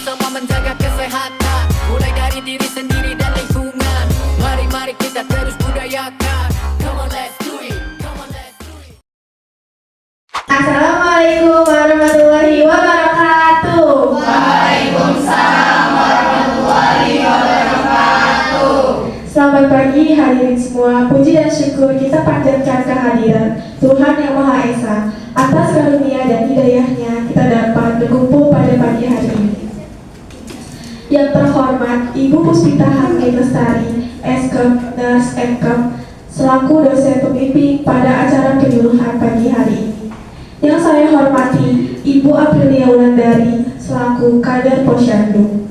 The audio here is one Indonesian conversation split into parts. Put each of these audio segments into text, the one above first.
bersama menjaga kesehatan, mulai dari diri sendiri dan lingkungan. Mari kita terus budayakan. Come on let's do it, come on let's do it. Assalamualaikum warahmatullahi wabarakatuh. Waalaikumsalam warahmatullahi wabarakatuh. Selamat pagi hadirin semua. Puji dan syukur kita panjatkan kehadiran Tuhan Yang Maha Esa. Atas karunia dan hidayahnya kita dapat berkumpul pada pagi hari ini. Yang terhormat Ibu Puspita Hamid Lestari, Eskep, Nurse Ekep, selaku dosen pembimbing pada acara penyuluhan pagi hari ini. Yang saya hormati Ibu Aprilia Wulandari, selaku Kader Posyandu.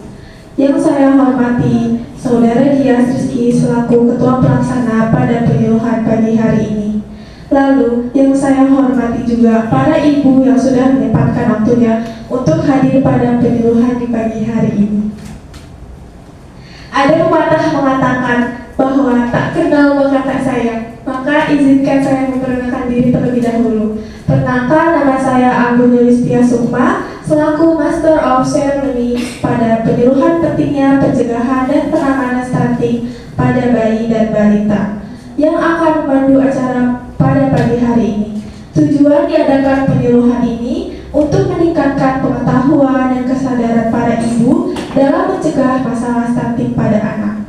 Yang saya hormati Saudara Dias Rizky, selaku Ketua Pelaksana pada penyuluhan pagi hari ini. Lalu, yang saya hormati juga para ibu yang sudah menyempatkan waktunya untuk hadir pada penyuluhan di pagi hari ini. Ada pepatah mengatakan bahwa tak kenal maka tak sayang, maka izinkan saya memperkenalkan diri terlebih dahulu. Perkenalkan, nama saya Anggun Yulistia Sukma, selaku Master of Ceremony pada penyuluhan pentingnya pencegahan dan penanganan stunting pada bayi dan balita, yang akan memandu acara pada pagi hari ini. Tujuan diadakan penyuluhan ini untuk meningkatkan pengetahuan dan kesadaran para ibu dalam mencegah masalah stunting pada anak.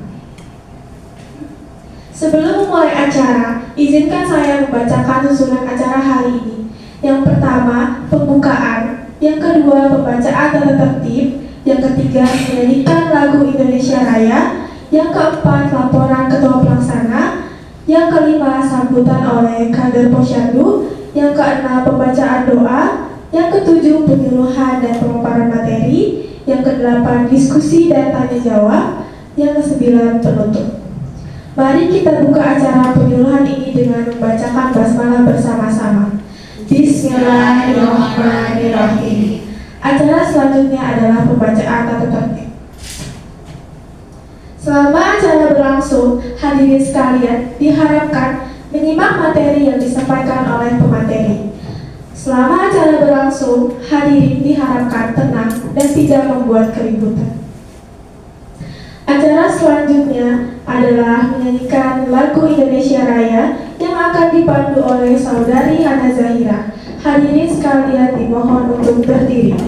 Sebelum memulai acara, izinkan saya membacakan susunan acara hari ini. Yang pertama, pembukaan. Yang kedua, pembacaan tata tertib. Yang ketiga, menyanyikan lagu Indonesia Raya. Yang keempat, laporan ketua pelaksana. Yang kelima, sambutan oleh Kader Posyandu. Yang keenam, pembacaan doa. Yang ketujuh, penyuluhan dan pemaparan materi. Yang kedelapan, diskusi dan tanya jawab. Yang kesembilan, penutup. Mari kita buka acara penyuluhan ini dengan membacakan basmalah bersama-sama. Bismillahirrahmanirrahim. Acara selanjutnya adalah pembacaan tata tertib. Selama acara berlangsung, hadirin sekalian diharapkan menyimak materi yang disampaikan oleh pemateri. Selama acara berlangsung, hadirin diharapkan tenang dan tidak membuat keributan. Acara selanjutnya adalah menyanyikan lagu Indonesia Raya yang akan dipandu oleh Saudari Hana Zahira. Hadirin sekalian dimohon untuk berdiri.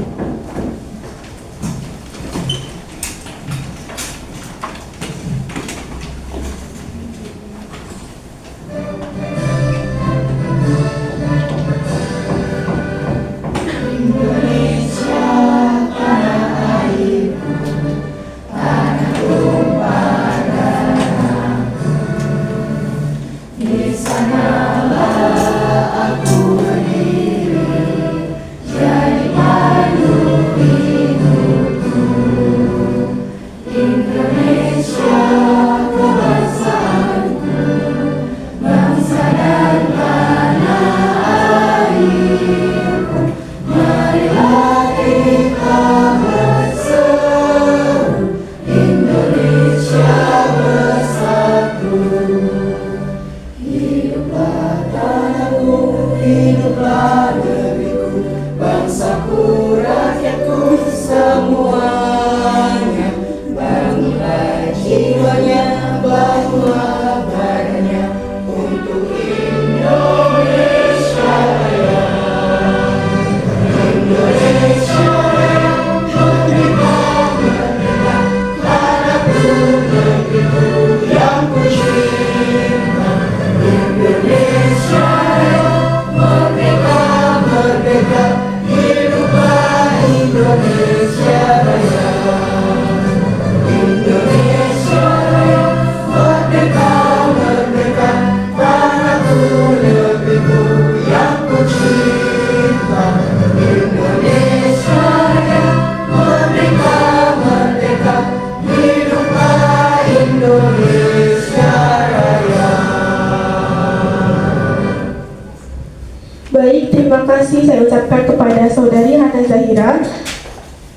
Baik, terima kasih saya ucapkan kepada Saudari Hana Zahira.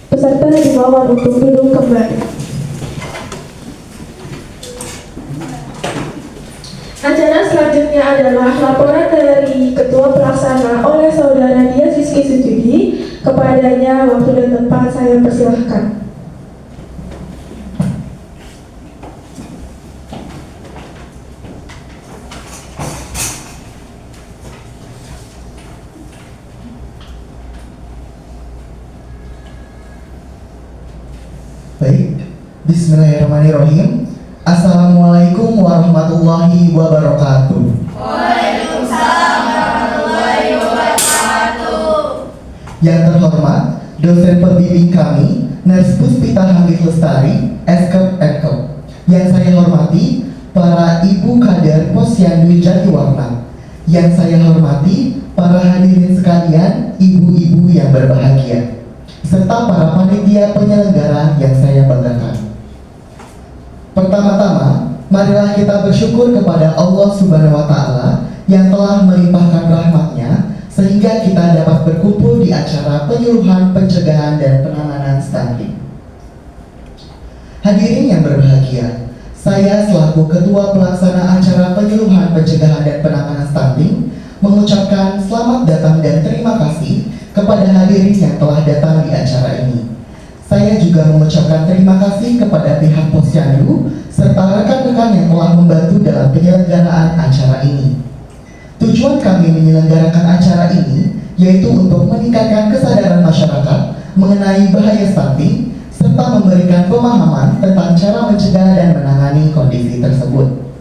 Peserta dimohon untuk duduk kembali. Acara selanjutnya adalah laporan dari Ketua Pelaksana oleh Saudara Dias Rizky Sujudi. Kepadanya waktu dan tempat saya persilahkan. Baik, bismillahirrahmanirrahim. Assalamualaikum warahmatullahi wabarakatuh. Waalaikumsalam warahmatullahi wabarakatuh. Yang terhormat, dosen pembimbing kami, Nurse Puspita Hamid Lestari, Eskep Ekep. Yang saya hormati, para ibu kader Posyandu Jatiwarna. Yang saya hormati, para hadirin sekalian, ibu-ibu yang berbahagia, serta para panitia penyelenggara yang saya banggakan. Pertama-tama, marilah kita bersyukur kepada Allah Subhanahu wa Ta'ala yang telah melimpahkan rahmat-Nya sehingga kita dapat berkumpul di acara penyuluhan, pencegahan, dan penanganan stunting. Hadirin yang berbahagia, saya selaku Ketua Pelaksana Acara Penyuluhan, Pencegahan, dan Penanganan Stunting mengucapkan selamat datang dan terima kasih kepada hadirin yang telah datang di acara ini. Saya juga mengucapkan terima kasih kepada pihak Posyandu serta rekan-rekan yang telah membantu dalam penyelenggaraan acara ini. Tujuan kami menyelenggarakan acara ini yaitu untuk meningkatkan kesadaran masyarakat mengenai bahaya stunting serta memberikan pemahaman tentang cara mencegah dan menangani kondisi tersebut.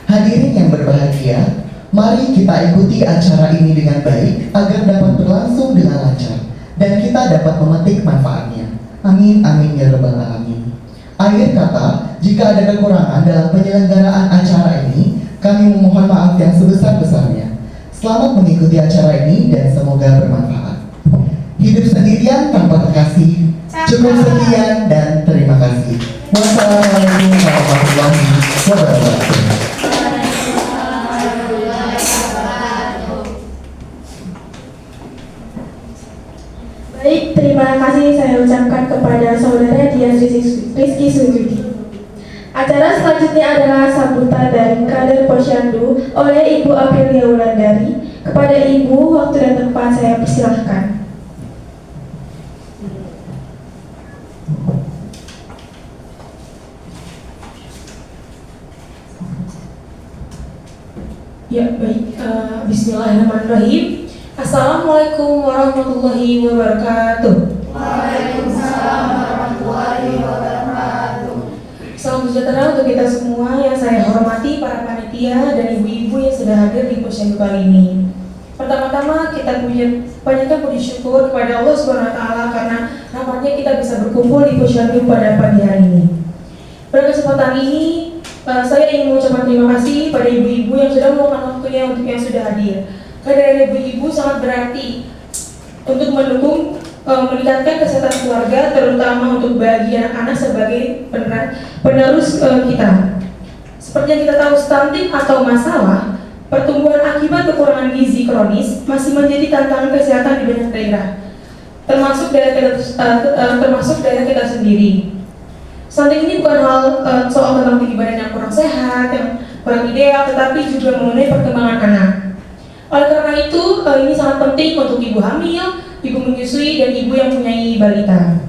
Hadirin yang berbahagia, mari kita ikuti acara ini dengan baik agar dapat berlangsung dengan lancar dan kita dapat memetik manfaatnya. Amin amin ya rabbal alamin. Akhir kata, jika ada kekurangan dalam penyelenggaraan acara ini, kami memohon maaf yang sebesar-besarnya. Selamat mengikuti acara ini dan semoga bermanfaat. Hidup sendirian tanpa kekasih. Cukup sekian dan terima kasih. Wassalamualaikum warahmatullahi wabarakatuh. Baik, terima kasih saya ucapkan kepada saudara Dias Rizky Sujudi. Acara selanjutnya adalah sambutan dari kader Posyandu oleh Ibu Aprilia Wulandari. Kepada Ibu, waktu dan tempat saya persilahkan. Ya, baik. Bismillahirrahmanirrahim. Assalamualaikum warahmatullahi wabarakatuh. Waalaikumsalam warahmatullahi wabarakatuh. Salam sejahtera untuk kita semua yang saya hormati, para panitia dan ibu-ibu yang sudah hadir di Posyandu kali ini. Pertama-tama kita panjatkan puji syukur kepada Allah Subhanahu wa Ta'ala karena nampaknya kita bisa berkumpul di Posyandu pada pagi hari ini. Pada kesempatan ini saya ingin mengucapkan terima kasih pada ibu-ibu yang sudah meluangkan waktunya untuk yang sudah hadir. Kehadiran ibu-ibu sangat berarti untuk mendukung meningkatkan kesehatan keluarga, terutama untuk bagi anak-anak sebagai penerus kita. Seperti yang kita tahu, stunting atau masalah pertumbuhan akibat kekurangan gizi kronis masih menjadi tantangan kesehatan di banyak daerah, termasuk daerah kita sendiri. Stunting ini bukan hal soal tentang tinggi badan yang kurang sehat, yang kurang ideal, tetapi juga mengenai perkembangan anak. Oleh karena itu, ini sangat penting untuk ibu hamil, ibu menyusui, dan ibu yang mempunyai balita.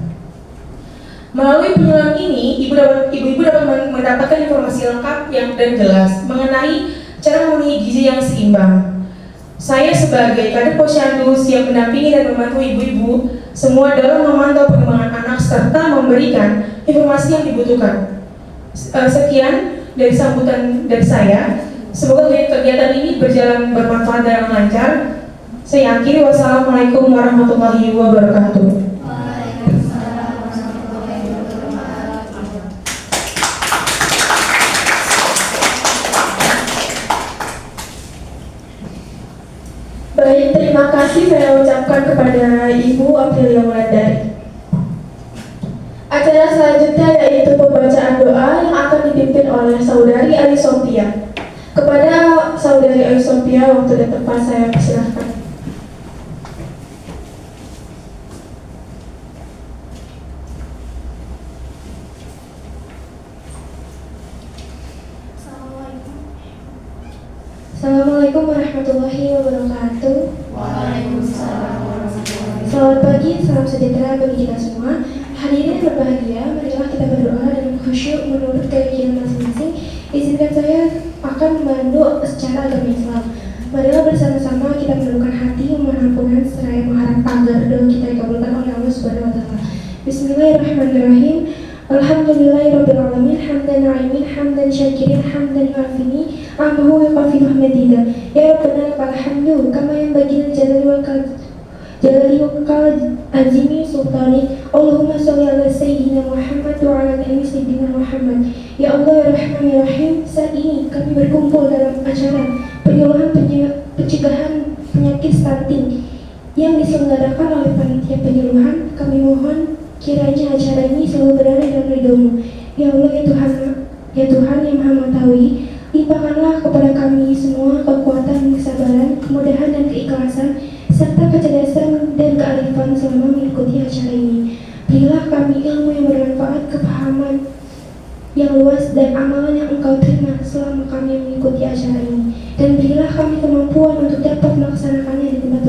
Melalui penyuluhan ini, ibu-ibu dapat mendapatkan informasi lengkap dan jelas mengenai cara memenuhi gizi yang seimbang. Saya sebagai kader Posyandu siap mendampingi dan membantu ibu-ibu semua dalam memantau perkembangan anak serta memberikan informasi yang dibutuhkan. Sekian dari sambutan dari saya. Semoga kegiatan ini berjalan bermanfaat dan lancar. Saya akhiri. Wassalamualaikum warahmatullahi wabarakatuh. Baik, terima kasih saya ucapkan kepada Ibu Aprilia Wulandari. Acara selanjutnya yaitu pembacaan doa yang akan dipimpin oleh Saudari Ali Sophia. Kepada Saudari Ali Sophia, waktu dan tempat saya persilahkan. Assalamualaikum warahmatullahi wabarakatuh. Waalaikumsalam warahmatullahi wabarakatuh. Selamat pagi, salam sejahtera bagi kita semua. Hadirin yang berbahagia, marilah kita berdoa dengan khusyuk menurut keyakinan masing-masing. Izinkan saya akan membantu secara agama Islam. Marilah bersama-sama kita menundukkan hati, memohon ampunan seraya mengharap agar doa kita dikabulkan oleh Allah Subhanahu wa Ta'ala. Bismillahirrahmanirrahim. Alhamdulillahirabbil alamin hamdan na'imin hamdan syakirin hamdan yu'afini amahu wa qafidu hamdida. Ya Rabbana lakal hamdu kama yanbaghi li jalali wakal azimi sultani. Allahumma sholli ala sayyidina Muhammad wa ala ali sayyidina Muhammad. Ya Allah ya Rahman ya Rahim, saat ini kami berkumpul dalam acara penyuluhan pencegahan penyakit stunting yang diselenggarakan oleh panitia penyuluhan. Kami mohon kiranya acara ini selalu berada dalam ridho-Mu. Ya Allah ya Tuhan yang Maha Mengetahui, limpahkanlah kepada kami semua kekuatan, kesabaran, kemudahan dan keikhlasan serta kecerdasan dan kearifan selama mengikuti acara ini. Berilah kami ilmu yang bermanfaat, kepahaman yang luas dan amalan yang Engkau terima selama kami mengikuti acara ini. Dan berilah kami kemampuan untuk dapat melaksanakannya di tempat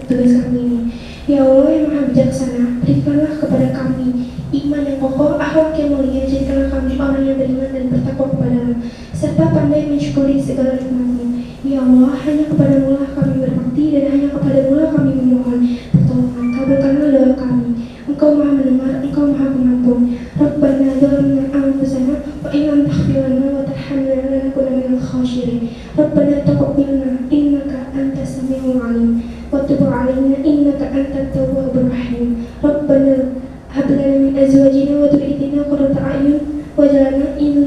tugas kami ini. Ya Allah yang Maha Bijaksana, berikanlah kepada kami iman yang kokoh, akhlak yang mulia, jadikanlah kami orang yang beriman dan bertakwa kepada-Mu, serta pandai mensyukuri segala nikmat-Mu. Ya Allah, hanya kepada-Mu lah kami berbakti dan hanya kepada-Mu lah kami memohon pertolongan. Kabulkanlah doa kami. Engkau Maha mendengar, Engkau Maha pengampun. Rabbana zalamna anfusana wa in lam taghfir lana wa tarhamna lanakunanna minal khashirin. Rabbana taqabbal innaka antas samiul alim wa tub 'alaina innaka antat tawwabur rahim. Rabbana hab lana min azwajina wa dhurriyyatina qurrata a'yun waj'alna lil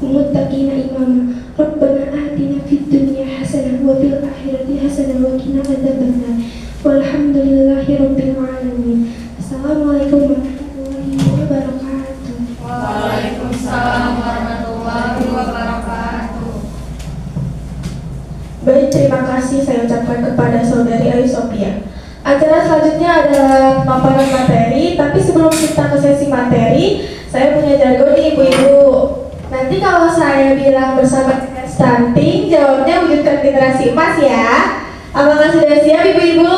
muttaqina imama. Rabbana atina fid dunya hasanah wa fil akhirati hasanah wa qina adzabannar. Walhamdulillahirabbil alamin. Assalamualaikum warahmatullahi wabarakatuh. Waalaikumsalam warahmatullahi wabarakatuh. Baik, terima kasih saya ucapkan kepada Saudari Ayu Sophia. Acara selanjutnya adalah paparan materi, tapi sebelum kita ke sesi materi, saya punya jargon nih ibu-ibu. Nanti kalau saya bilang bersama dengan stunting, jawabnya wujudkan generasi emas ya. Apakah sudah siap ibu-ibu?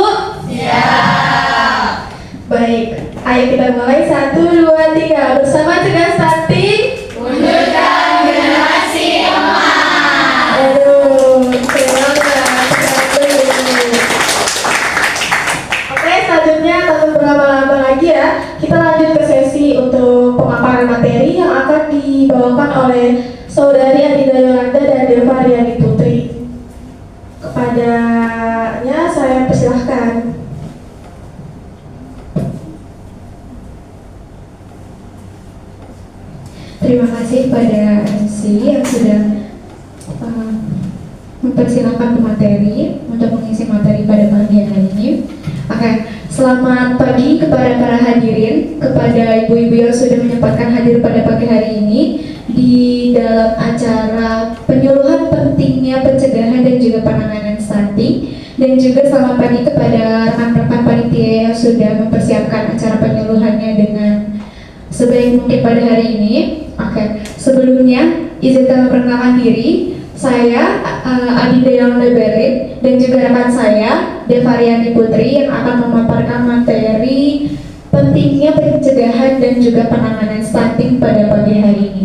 Siap. Baik, ayo kita mulai. 1, 2, 3. Bersama cegah stunting, Wujudkan generasi emas. aduh, keren banget. Oke, selanjutnya tanpa berlama-lama lagi ya, kita lanjut ke sesi untuk pemaparan materi yang akan dibawakan oleh Saudari Adinda Yolanda dan Deva Riani Putri. Kepadanya saya persilahkan. Terima kasih pada MC yang sudah mempersilahkan pemateri untuk mengisi materi pada pagi hari ini. Oke, selamat pagi kepada para hadirin, kepada ibu-ibu yang sudah menyempatkan hadir pada pagi hari ini di dalam acara penyuluhan pentingnya pencegahan dan juga penanganan stunting. Dan juga selamat pagi kepada rekan-rekan panitia yang sudah mempersiapkan acara penyuluhannya dengan sebaik mungkin pada hari ini. Oke, sebelumnya izinkan memperkenalkan diri. Saya Adinda Yolanda Berlin dan juga rekan saya Deva Riani Putri yang akan memaparkan materi pentingnya pencegahan dan juga penanganan stunting pada pagi hari ini.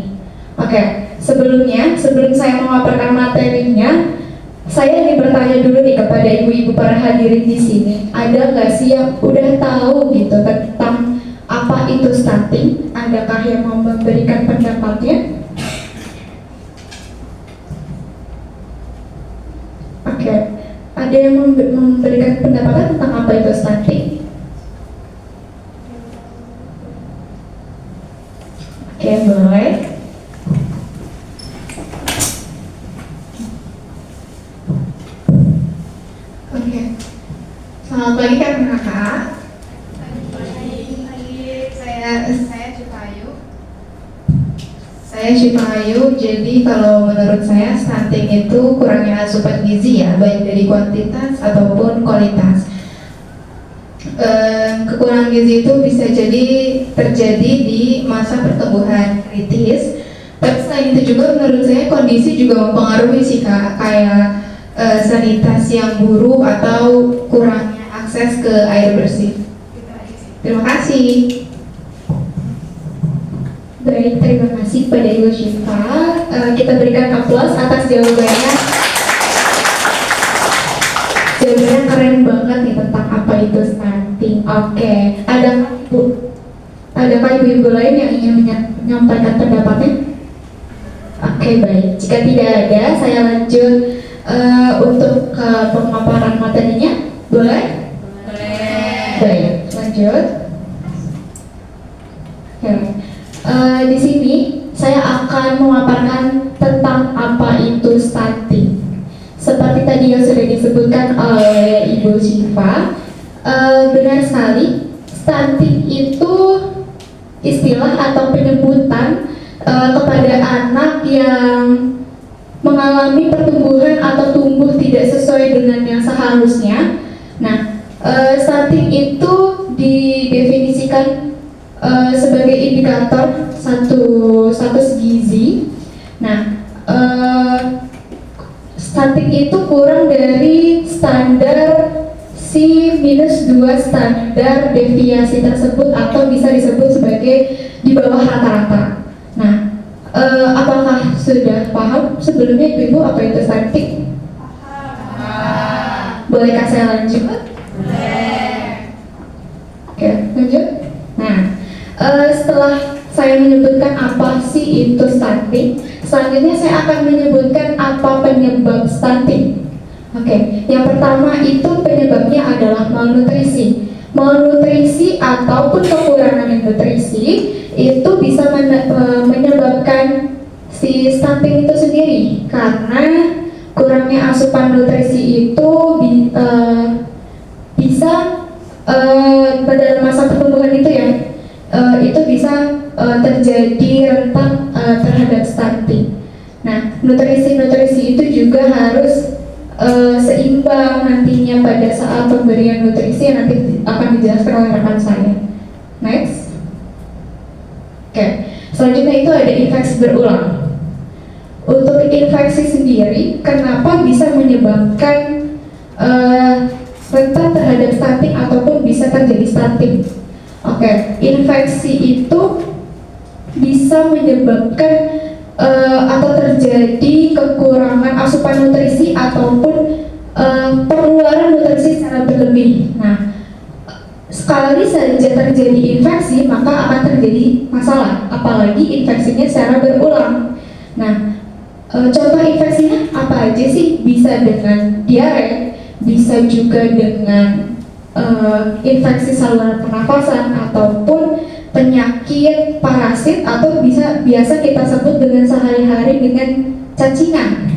Oke, sebelum saya memaparkan materinya, saya ingin bertanya dulu nih kepada ibu-ibu para hadirin di sini. Ada nggak sih yang udah tahu gitu tentang apa itu stunting? Adakah yang mau memberikan pendapatnya? Oke, ada yang memberikan pendapat tentang apa itu stunting? Oke, boleh. Oke, selamat pagi kakak. Saya Syifa Ayu. Jadi kalau menurut saya stunting itu kurangnya asupan gizi ya, baik dari kuantitas ataupun kualitas. Kekurangan gizi itu bisa jadi terjadi di masa pertumbuhan kritis. Tapi selain itu juga menurut saya kondisi juga mempengaruhi sih kak, kayak sanitasi yang buruk atau kurangnya akses ke air bersih. Terima kasih. Baik, terima kasih pada Ibu Syifa. Kita berikan aplaus atas jawabannya. Jawabannya keren banget nih tentang apa itu stunting. Oke, ada Bu? Adakah ibu-ibu lain yang ingin menyampaikan pendapatnya? Oke, baik. Jika tidak ada, saya lanjut untuk ke pemaparan materinya. Boleh? Boleh. Baik, lanjut. Oke. Di sini saya akan memaparkan tentang apa itu stunting. Seperti tadi yang sudah disebutkan oleh Ibu Syifa, benar sekali, stunting itu istilah atau penyebutan kepada anak yang mengalami pertumbuhan atau tumbuh tidak sesuai dengan yang seharusnya. Nah, stunting itu didefinisikan sebagai indikator satu status gizi. Nah, stunting itu kurang dari standar C-2 standar deviasi tersebut, atau bisa disebut sebagai di bawah rata-rata. Nah, apakah sudah paham sebelumnya ibu-ibu apa itu stunting? Bolehkah saya lanjut? Oke, lanjut. Nah, setelah saya menyebutkan apa sih itu stunting, selanjutnya saya akan menyebutkan apa penyebab stunting. Oke, yang pertama itu penyebabnya adalah malnutrisi. Malnutrisi ataupun kekurangan nutrisi itu bisa menyebabkan si stunting itu sendiri, karena kurangnya asupan nutrisi itu bisa pada masa pertumbuhan itu ya, itu bisa terjadi rentan terhadap stunting. Nah, nutrisi-nutrisi itu juga harus seimbang nantinya pada saat pemberian nutrisi yang nanti akan dijelaskan oleh rekan saya. Next. Oke, selanjutnya itu ada infeksi berulang. Untuk infeksi sendiri, kenapa bisa menyebabkan rentan terhadap stunting ataupun bisa terjadi stunting? Oke, infeksi itu bisa menyebabkan atau terjadi kekurangan asupan nutrisi ataupun pengeluaran nutrisi secara berlebih. Nah, sekali saja terjadi infeksi maka akan terjadi masalah, apalagi infeksinya secara berulang. Nah, contoh infeksinya apa aja sih? Bisa dengan diare, bisa juga dengan infeksi saluran pernafasan ataupun penyakit parasit, atau biasa kita sebut dengan sehari-hari dengan cacingan.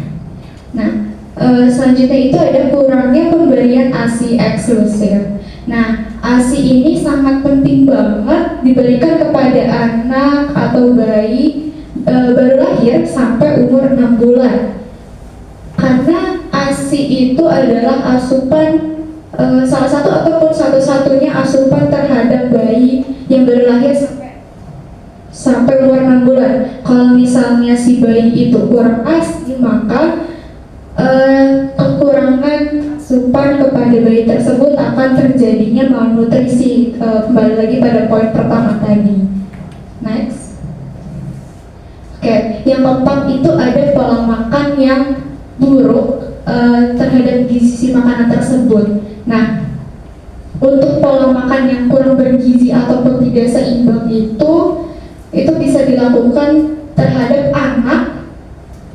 Nah, selanjutnya itu ada kurangnya pemberian ASI eksklusif. Nah, ASI ini sangat penting banget diberikan kepada anak atau bayi baru lahir sampai umur 6 bulan. Karena ASI itu adalah asupan salah satu ataupun satu-satunya asupan terhadap bayi yang baru lahir sampai umur 6 bulan. Kalau misalnya si bayi itu kurang ASI, maka kekurangan asupan kepada bayi tersebut akan terjadinya malnutrisi. Kembali lagi pada poin pertama tadi. Next. Oke, yang keempat itu ada pola makan yang buruk terhadap gizi makanan tersebut. Nah, untuk pola makan yang kurang bergizi ataupun tidak seimbang itu bisa dilakukan terhadap anak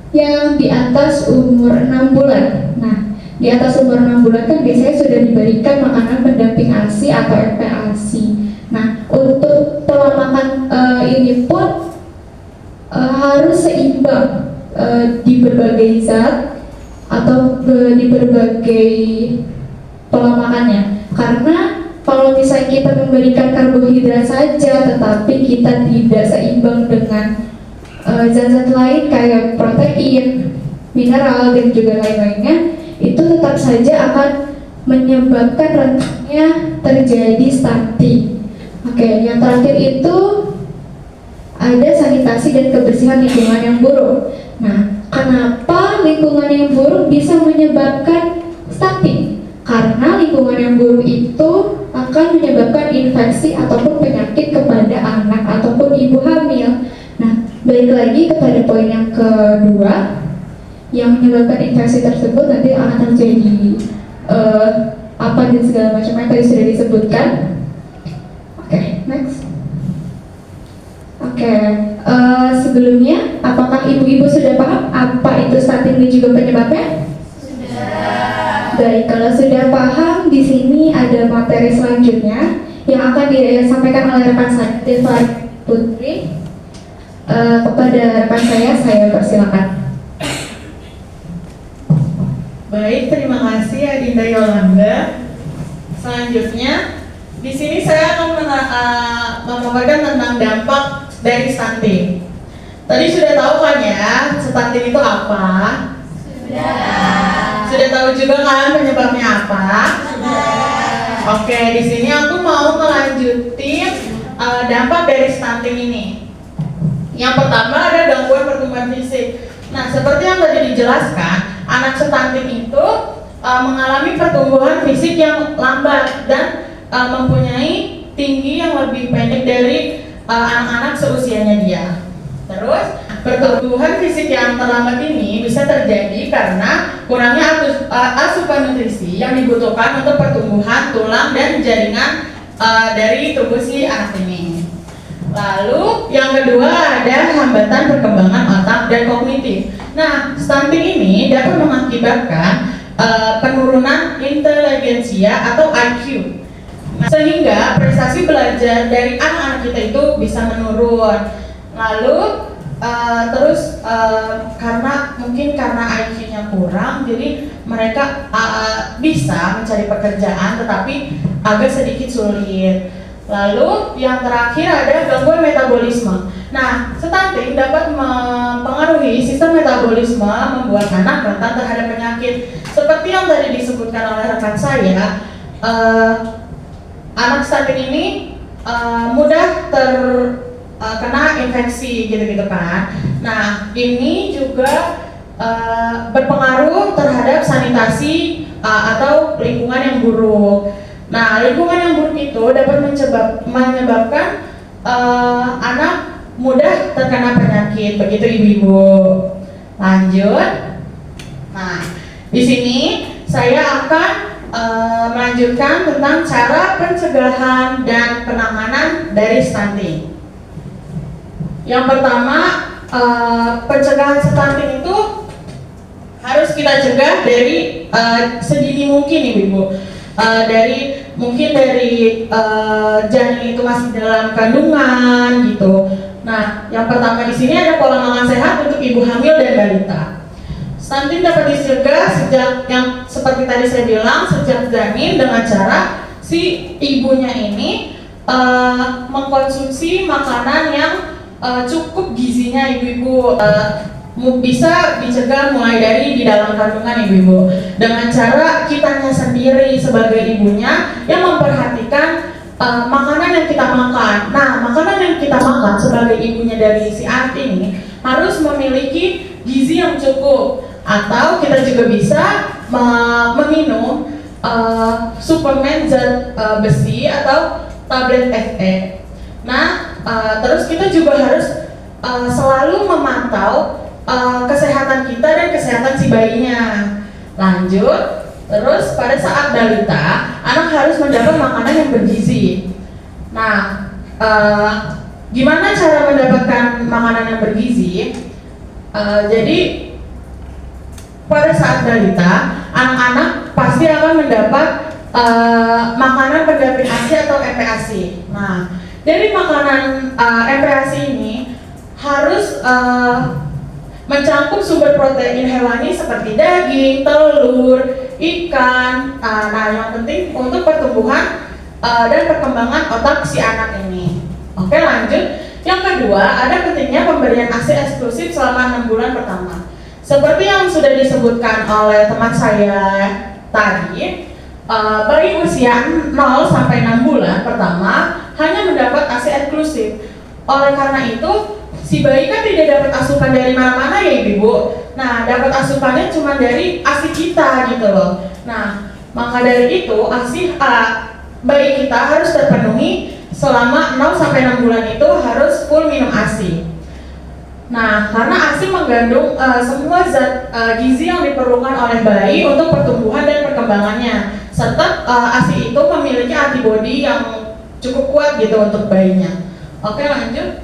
yang di atas umur 6 bulan. Nah, di atas umur 6 bulan kan biasanya sudah diberikan makanan pendamping ASI atau MPASI. Nah, untuk pola makan ini pun harus seimbang di berbagai zat atau di berbagai pola makannya. Karena kalau misalnya kita memberikan karbohidrat saja tetapi kita tidak seimbang dengan zat-zat lain kayak protein, mineral dan juga lain-lainnya, itu tetap saja akan menyebabkan rentannya terjadi stunting. Oke, yang terakhir itu ada sanitasi dan kebersihan lingkungan yang buruk. Nah, kenapa lingkungan yang buruk bisa menyebabkan stunting? Karena lingkungan yang buruk itu akan menyebabkan infeksi ataupun penyakit kepada anak ataupun ibu hamil. Nah, balik lagi kepada poin yang kedua, yang menyebabkan infeksi tersebut nanti akan terjadi apa dan segala macam yang tadi sudah disebutkan. Oke, next. Oke, sebelumnya apakah ibu-ibu sudah paham apa itu stunting dan juga penyebabnya? Sudah. Baik, kalau sudah paham, di sini ada materi selanjutnya yang akan disampaikan oleh rekan saya, Tiffany Putri. Kepada rekan saya persilakan. Baik, terima kasih Adinda Yolanda. Selanjutnya, di sini saya akan memaparkan tentang dampak dari stunting. Tadi sudah tahu kan ya, stunting itu apa? Sudah tahu juga kan penyebabnya apa? Oke, di sini aku mau melanjutin dampak dari stunting ini. Yang pertama ada gangguan pertumbuhan fisik. Nah, seperti yang tadi dijelaskan, anak stunting itu mengalami pertumbuhan fisik yang lambat dan mempunyai tinggi yang lebih pendek dari anak-anak seusianya dia. Terus, pertumbuhan fisik yang terlambat ini bisa terjadi karena kurangnya asupan nutrisi yang dibutuhkan untuk pertumbuhan tulang dan jaringan dari tubuh si anak ini. Lalu yang kedua ada hambatan perkembangan otak dan kognitif. Nah, stunting ini dapat mengakibatkan penurunan inteligensia atau IQ, sehingga prestasi belajar dari anak-anak kita itu bisa menurun. Lalu karena IQ-nya kurang, jadi mereka bisa mencari pekerjaan tetapi agak sedikit sulit. Lalu yang terakhir ada gangguan metabolisme. Nah, stunting dapat mempengaruhi sistem metabolisme, membuat anak rentan terhadap penyakit. Seperti yang tadi disebutkan oleh rekan saya, anak stunting ini mudah terkena infeksi gitu-gitu kan. Nah, ini juga berpengaruh terhadap sanitasi atau lingkungan yang buruk. Nah, lingkungan yang buruk itu dapat menyebabkan anak mudah terkena penyakit. Begitu ibu-ibu. Lanjut. Nah, di sini saya akan melanjutkan tentang cara pencegahan dan penanganan dari stunting. Yang pertama, pencegahan stunting itu harus kita cegah dari sedini mungkin ibu-ibu. Dari janin itu masih dalam kandungan gitu. Nah, yang pertama di sini ada pola makan sehat untuk ibu hamil dan balita. Stunting dapat dicegah sejak yang seperti tadi saya bilang, sejak janin dengan cara si ibunya ini mengkonsumsi makanan yang cukup gizinya ibu-ibu. Bisa dicegah mulai dari di dalam kandungan ibu-ibu dengan cara kitanya sendiri sebagai ibunya yang memperhatikan makanan yang kita makan. Nah, makanan yang kita makan sebagai ibunya dari si anak ini harus memiliki gizi yang cukup, atau kita juga bisa meminum suplemen zat besi atau tablet Fe. Nah, terus kita juga harus selalu memantau kesehatan kita dan kesehatan si bayinya. Lanjut, terus pada saat balita, anak harus mendapat makanan yang bergizi. Nah, gimana cara mendapatkan makanan yang bergizi? Jadi pada saat balita, anak-anak pasti akan mendapat makanan pendamping ASI atau MPASI. Nah, dari makanan MPASI ini harus mencakup sumber protein hewani seperti daging, telur, ikan. Nah, yang penting untuk pertumbuhan dan perkembangan otak si anak ini. Oke, lanjut. Yang kedua, ada pentingnya pemberian ASI eksklusif selama 6 bulan pertama. Seperti yang sudah disebutkan oleh teman saya tadi, bayi usia 0 sampai 6 bulan pertama hanya mendapat ASI eksklusif. Oleh karena itu, si bayi kan tidak dapat asupan dari mana-mana ya ibu. Nah, dapat asupannya cuma dari ASI kita gitu loh. Nah, maka dari itu ASI bayi kita harus terpenuhi selama 0 sampai 6 bulan itu harus full minum ASI. Nah, karena ASI mengandung semua zat gizi yang diperlukan oleh bayi untuk pertumbuhan dan perkembangannya, serta ASI itu memiliki antibodi yang cukup kuat gitu untuk bayinya. Oke, lanjut.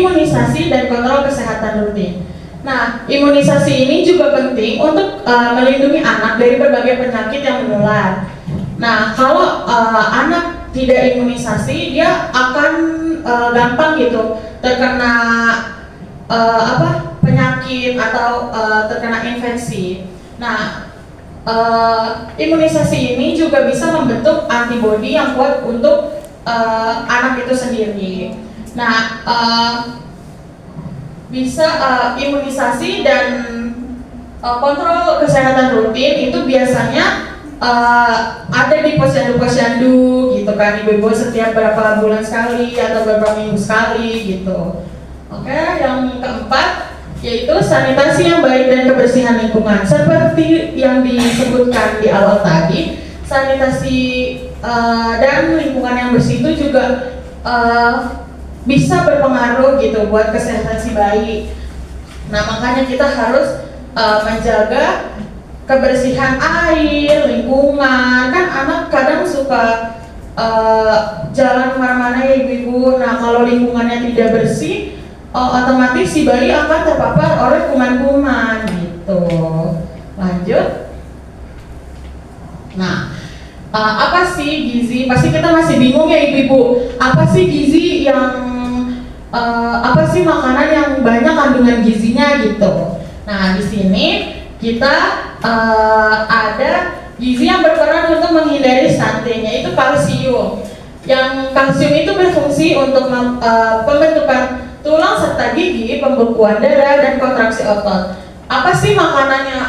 imunisasi dan kontrol kesehatan rutin. Nah, imunisasi ini juga penting untuk melindungi anak dari berbagai penyakit yang menular. Nah, kalau anak tidak imunisasi, dia akan gampang gitu terkena penyakit atau terkena infeksi. Nah, imunisasi ini juga bisa membentuk antibodi yang kuat untuk anak itu sendiri. Nah, bisa imunisasi dan kontrol kesehatan rutin itu biasanya ada di posyandu-posyandu gitu kan, ibu-ibu setiap berapa bulan sekali atau beberapa minggu sekali gitu. Oke, yang keempat yaitu sanitasi yang baik dan kebersihan lingkungan. Seperti yang disebutkan di awal tadi, sanitasi dan lingkungan yang bersih itu juga bisa berpengaruh gitu buat kesehatan si bayi. Nah, makanya kita harus menjaga kebersihan air, lingkungan. Kan anak kadang suka jalan kemana-mana ya ibu-ibu. Nah, kalau lingkungannya tidak bersih, otomatis si bayi akan terpapar oleh kuman-kuman gitu. Lanjut. Nah, apa sih gizi? Pasti kita masih bingung ya ibu-ibu. Apa sih gizi yang apa sih makanan yang banyak kandungan gizinya gitu. Nah, di sini kita ada gizi yang berperan untuk menghindari stunting, yaitu kalsium. Yang kalsium itu berfungsi untuk pembentukan tulang serta gigi, pembekuan darah dan kontraksi otot. Apa sih makanannya?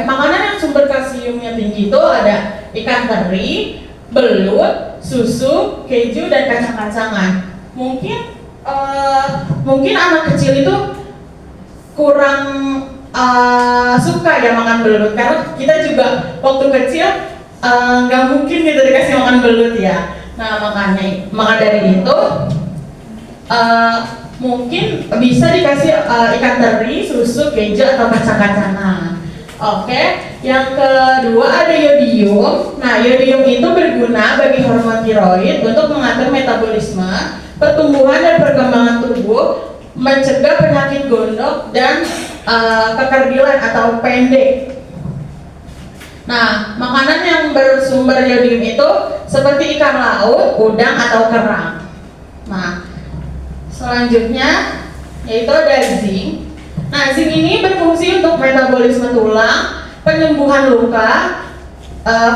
Makanan yang sumber kalsiumnya tinggi itu ada ikan teri, belut, susu, keju dan kacang-kacangan. Mungkin anak kecil itu kurang suka ya makan belut, karena kita juga waktu kecil nggak mungkin gitu dikasih makan belut ya. Nah, maka dari itu mungkin bisa dikasih ikan teri, susu, keju atau kacang-kacangan. Oke, yang kedua ada yodium. Nah, yodium itu berguna bagi hormon tiroid untuk mengatur metabolisme, pertumbuhan dan perkembangan tubuh, mencegah penyakit gondok dan kekerdilan atau pendek. Nah, makanan yang bersumber yodium itu seperti ikan laut, udang atau kerang. Nah, selanjutnya yaitu ada zinc. Nah, zinc ini berfungsi untuk metabolisme tulang, penyembuhan luka,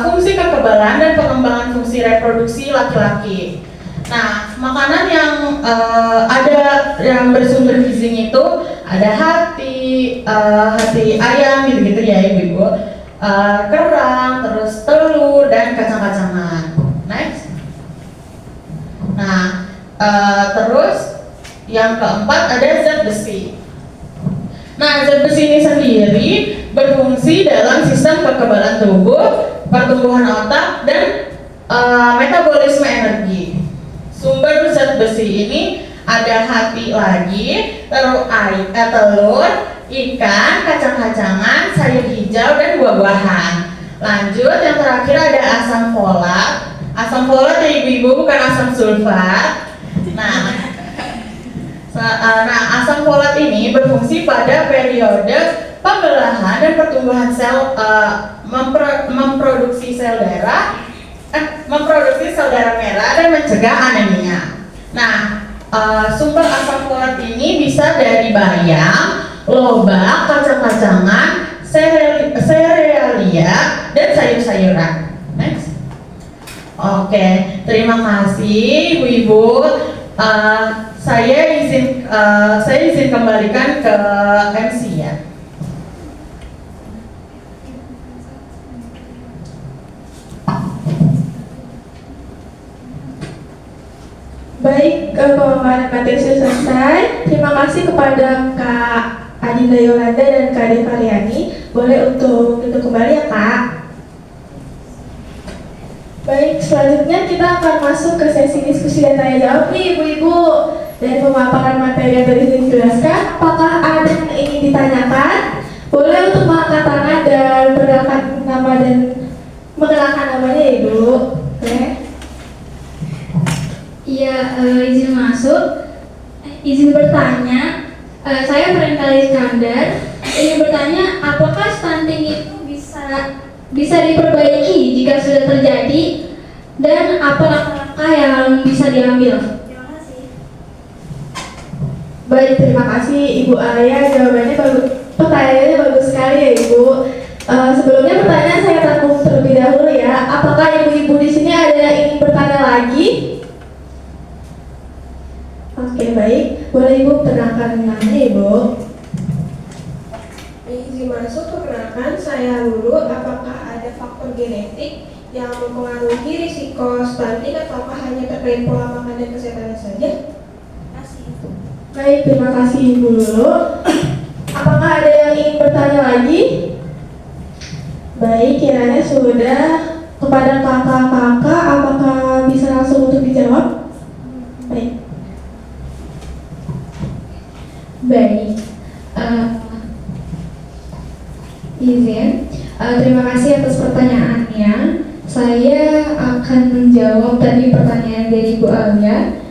fungsi kekebalan dan pengembangan fungsi reproduksi laki-laki. Nah, makanan yang ada yang bersumber gizi itu ada hati ayam gitu-gitu ya ibu-ibu, kerang, terus telur dan kacang-kacangan. Next. Nah, terus yang keempat ada zat besi. Nah, zat besi ini sendiri berfungsi dalam sistem kekebalan tubuh, pertumbuhan otak dan metabolisme energi. Sumber zat besi ini ada hati lagi, telur, ikan, kacang-kacangan, sayur hijau dan buah-buahan. Lanjut, yang terakhir ada asam folat. Asam folat ya ibu-ibu, bukan asam sulfat. Nah, asam folat ini berfungsi pada periode pembelahan dan pertumbuhan sel, memproduksi sel darah merah dan mencegah anemia. Nah, sumber asam folat ini bisa dari bayam, lobak, kacang-kacangan, serealia, dan sayur-sayuran. Next. Oke, terima kasih ibu-ibu. Saya izin kembalikan ke MC ya. Baik, pemaparan materi sudah selesai. Terima kasih kepada Kak Adinda Yolanda dan Kak Devariani. Boleh untuk duduk kembali ya Kak. Baik, selanjutnya kita akan masuk ke sesi diskusi dan tanya jawab nih ibu-ibu. Dari pemaparan materi yang tadi dijelaskan, apakah ada yang ingin ditanyakan? Boleh untuk mengangkat tangan dan perkenalkan nama dan mengenalkan namanya ya ibu. Oke. Iya, izin masuk. izin bertanya. Saya Prenali Iskandar. Ingin bertanya, apakah stunting itu bisa diperbaiki jika sudah terjadi, dan apa langkah-langkah yang bisa diambil? Terima kasih. Baik, terima kasih Ibu Alia. Jawabannya bagus, pertanyaannya bagus sekali ya Ibu. Sebelumnya pertanyaan saya tanggung terlebih dahulu ya. Apakah ibu-ibu di sini ada yang ingin bertanya lagi? Oke, baik. Boleh Ibu perkenalkan namanya Ibu? Izin masuk, perkenalkan saya Lulu. Apakah ada faktor genetik yang mempengaruhi risiko stunting ataukah hanya terkait pola makan dan kesehatan saja? Baik, terima kasih Ibu Lulu. Apakah ada yang ingin bertanya lagi? Baik, kiranya sudah. Kepada kakak-kakak, apakah bisa langsung untuk dijawab? Baik. Baik, izin. Terima kasih atas pertanyaannya. Saya akan menjawab tadi pertanyaan dari Bu Alia.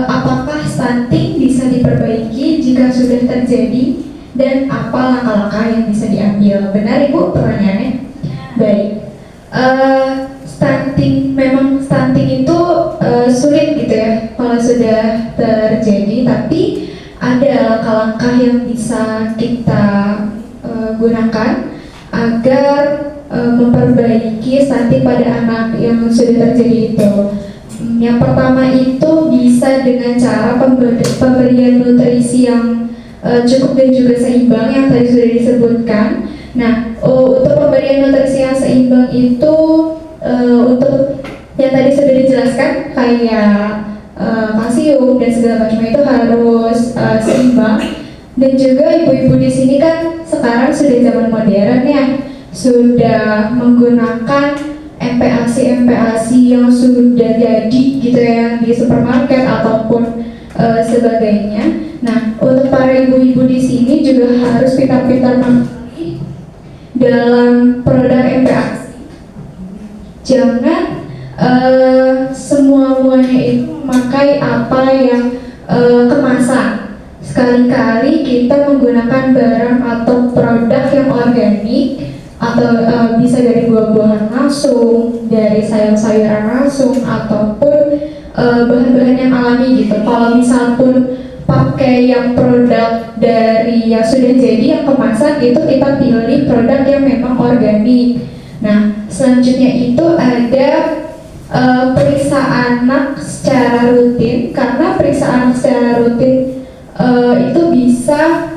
Apakah stunting bisa diperbaiki jika sudah terjadi, dan apa langkah-langkah yang bisa diambil? Benar Ibu pertanyaannya? Baik. Memang stunting itu sulit gitu ya kalau sudah terjadi, tapi ada langkah-langkah yang bisa kita gunakan agar memperbaiki stunting pada anak yang sudah terjadi itu. Yang pertama itu bisa dengan cara pemberian nutrisi yang cukup dan juga seimbang yang tadi sudah disebutkan. Nah, untuk pemberian nutrisi yang seimbang itu untuk yang tadi sudah dijelaskan kayak kalsium dan segala macam itu harus seimbang. Dan juga ibu-ibu di sini kan sekarang sudah zaman modern ya, sudah menggunakan MPASI yang sudah jadi gitu ya di supermarket ataupun sebagainya. Nah, untuk para ibu-ibu di sini juga harus pintar-pintar memilih dalam produk MPASI. Jangan semua-muanya itu memakai apa yang kemasan. Sekali-kali kita menggunakan barang atau produk yang organik, atau bisa dari buah-buahan langsung, dari sayur-sayuran langsung, ataupun bahan-bahan yang alami gitu. Kalau misal pun pakai yang produk dari yang sudah jadi yang kemasan, itu kita pilih produk yang memang organik. Nah, selanjutnya itu ada periksa anak secara rutin, karena periksa anak secara rutin itu bisa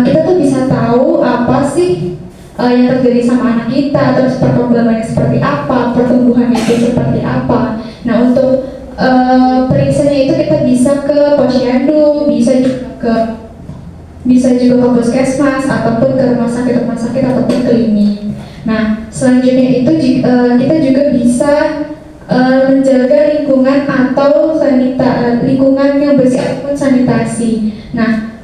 kita tuh bisa tahu apa sih yang terjadi sama anak kita, terus perkembangannya seperti apa, pertumbuhannya itu seperti apa. Nah, untuk periksanya itu kita bisa ke posyandu, bisa juga ke puskesmas ataupun ke rumah sakit ataupun klinik. Nah, selanjutnya itu kita juga bisa menjaga lingkungan atau lingkungan yang bersih ataupun sanitasi. Nah,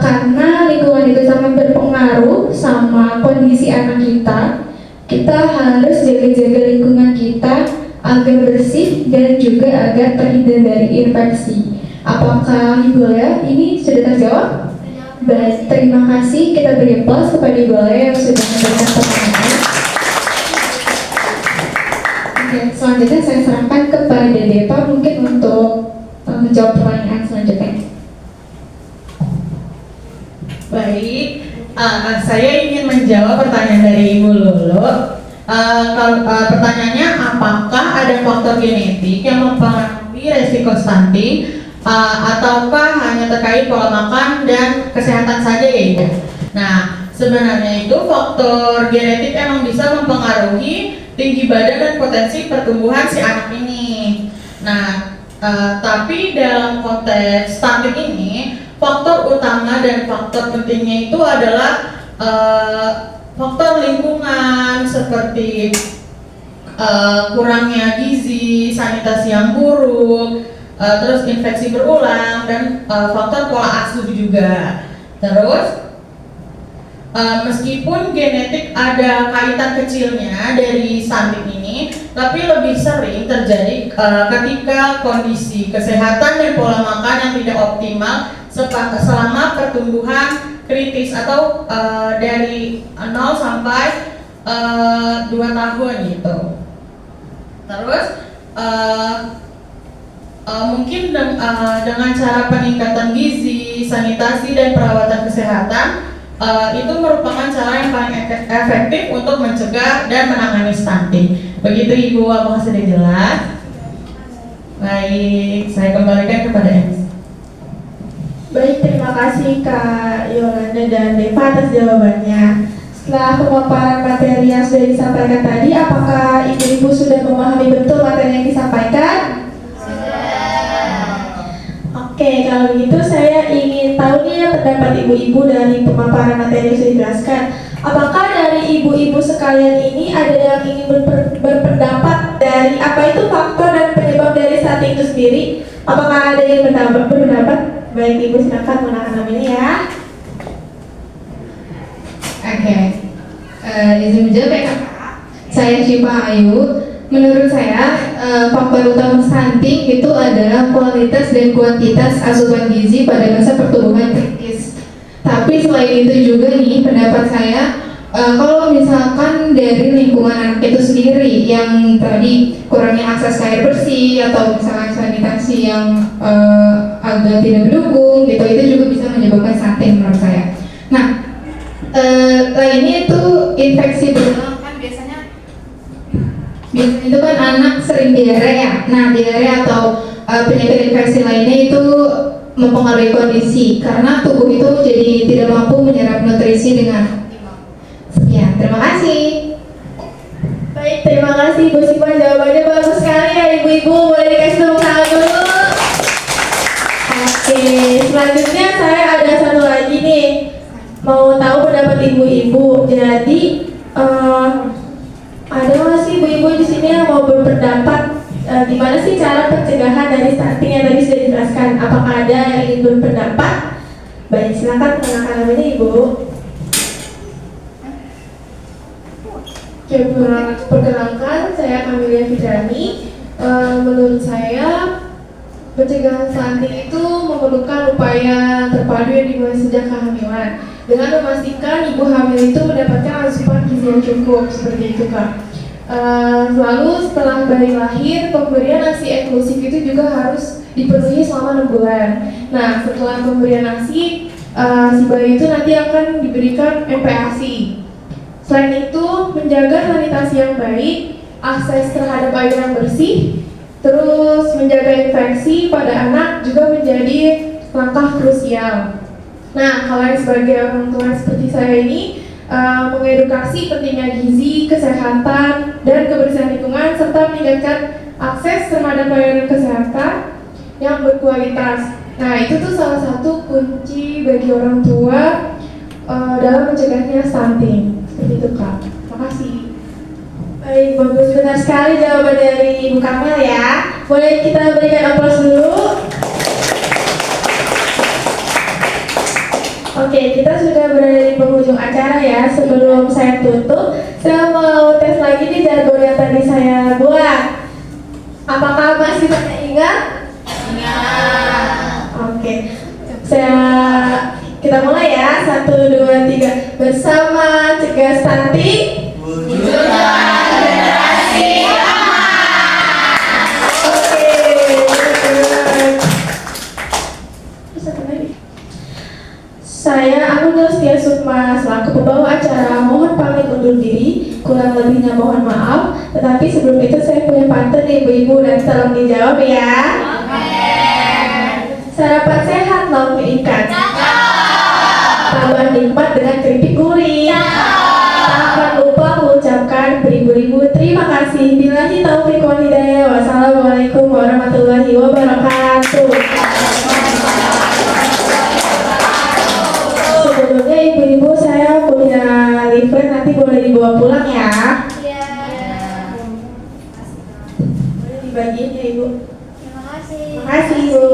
karena lingkungan itu sangat berpengaruh sama kondisi anak kita harus jaga-jaga lingkungan kita agar bersih dan juga agar terhindar dari infeksi. Apakah Ibu Lea ini sudah terjawab? Baik, terima kasih. Kita beri aplaus kepada Ibu Lea yang sudah memberikan pertanyaan. Oke, selanjutnya saya serahkan kepada Depa mungkin untuk menjawab pertanyaan selanjutnya. Baik, saya ingin menjawab pertanyaan dari Ibu Lulu. Pertanyaannya, apakah ada faktor genetik yang mempengaruhi resiko stunting, ataukah hanya terkait pola makan dan kesehatan saja ya Ibu? Nah, sebenarnya itu faktor genetik emang bisa mempengaruhi tinggi badan dan potensi pertumbuhan si anak ini. Nah, tapi dalam konteks stunting ini, faktor utama dan faktor pentingnya itu adalah faktor lingkungan seperti kurangnya gizi, sanitasi yang buruk, terus infeksi berulang, dan faktor pola asuh juga. Terus meskipun genetik ada kaitan kecilnya dari stunting ini, tapi lebih sering terjadi ketika kondisi kesehatan dan pola makan yang tidak optimal selama pertumbuhan kritis atau dari 0 sampai 2 tahun gitu. Terus mungkin dengan cara peningkatan gizi, sanitasi dan perawatan kesehatan itu merupakan cara yang paling efektif untuk mencegah dan menangani stunting. Begitu Ibu, apakah sudah jelas? Baik, saya kembalikan kepada MC. Baik, terima kasih Kak Yolanda dan Deva atas jawabannya. Setelah pemaparan materi yang sudah disampaikan tadi, apakah ibu-ibu sudah memahami betul materi yang disampaikan? Oke, kalau begitu saya ingin tahu nih pendapat ibu-ibu dari pemaparan materi yang sudah dijelaskan. Apakah dari ibu-ibu sekalian ini ada yang ingin berpendapat dari apa itu faktor dan penyebab dari stunting itu sendiri? Apakah ada yang berpendapat? Baik, ibu silakan menggunakan namanya ya. Oke, izin menjawab ya Kak. Saya Syifa Ayu. Menurut saya, faktor utama stunting itu adalah kualitas dan kuantitas asupan gizi pada masa pertumbuhan kritis. Tapi selain itu juga nih, pendapat saya, kalau misalkan dari lingkungan anak itu sendiri yang tadi kurangnya akses ke air bersih atau misalkan sanitasi yang agak tidak mendukung gitu, itu juga bisa menyebabkan stunting menurut saya. Nah, lainnya itu infeksi berulang kan biasanya itu kan anak sering diare ya. Nah, diare atau penyakit infeksi lainnya itu mempengaruhi kondisi karena tubuh itu jadi tidak mampu menyerap nutrisi dengan optimal. Sekian, terima kasih. Baik, terima kasih Ibu Syifa, jawabannya bagus sekali ya ibu-ibu. Boleh dikasih tepuk tangan dulu. Oke, selanjutnya saya ada satu lagi nih. Mau tahu pendapat ibu-ibu. Jadi ada nggak sih ibu-ibu di sini yang mau berpendapat gimana sih cara pencegahan dari stunting yang tadi sudah dijelaskan? Apakah ada yang ingin berpendapat? Baik, silakan perkenalkan namanya Ibu. Perkenalkan, saya Kamilia Fidrani. Menurut saya, pencegahan stunting itu memerlukan upaya terpadu yang dimulai sejak kehamilan dengan memastikan ibu hamil itu mendapatkan asupan gizi yang cukup, seperti itu Kak. Lalu setelah bayi lahir, pemberian ASI eksklusif itu juga harus dipenuhi selama 6 bulan. Nah, setelah pemberian ASI, si bayi itu nanti akan diberikan MPASI. Selain itu, menjaga sanitasi yang baik, akses terhadap air yang bersih, terus menjaga infeksi pada anak juga menjadi langkah krusial. Nah, kalian sebagai orang tua seperti saya ini mengedukasi pentingnya gizi, kesehatan, dan kebersihan lingkungan serta meningkatkan akses terhadap layanan kesehatan yang berkualitas. Nah, itu tuh salah satu kunci bagi orang tua dalam mencegahnya stunting. Seperti itu Kak. Terima kasih. Baik, bagus, benar sekali jawaban dari Ibu Kamel ya. Boleh kita berikan aplaus dulu. Oke, kita sudah berada di penghujung acara ya. Sebelum saya tutup, saya mau tes lagi nih jargon yang tadi saya buat. Apakah masih pada ingat? Ingat. Oke, kita mulai ya. 1, 2, 3. Bersama cegah stunting, wujudkan generasi aman. Oke, saya Agung Setia Sukma selaku pembawa acara mohon pamit undur diri, kurang lebihnya mohon maaf. Tetapi sebelum itu saya punya pantun nih ibu-ibu dan tolong dijawab ya. Sarapan sehat lauk mie ikan, tambah nikmat dengan keripik gurih. Tanpa lupa mengucapkan beribu-ribu terima kasih. Billahi taufiq wal hidayah. Wassalamualaikum warahmatullahi wabarakatuh. Sebelumnya ibu-ibu saya punya leaflet, nanti boleh dibawa pulang ya. Iya. Boleh dibagiin ya ibu. Terima kasih. Terima kasih ibu.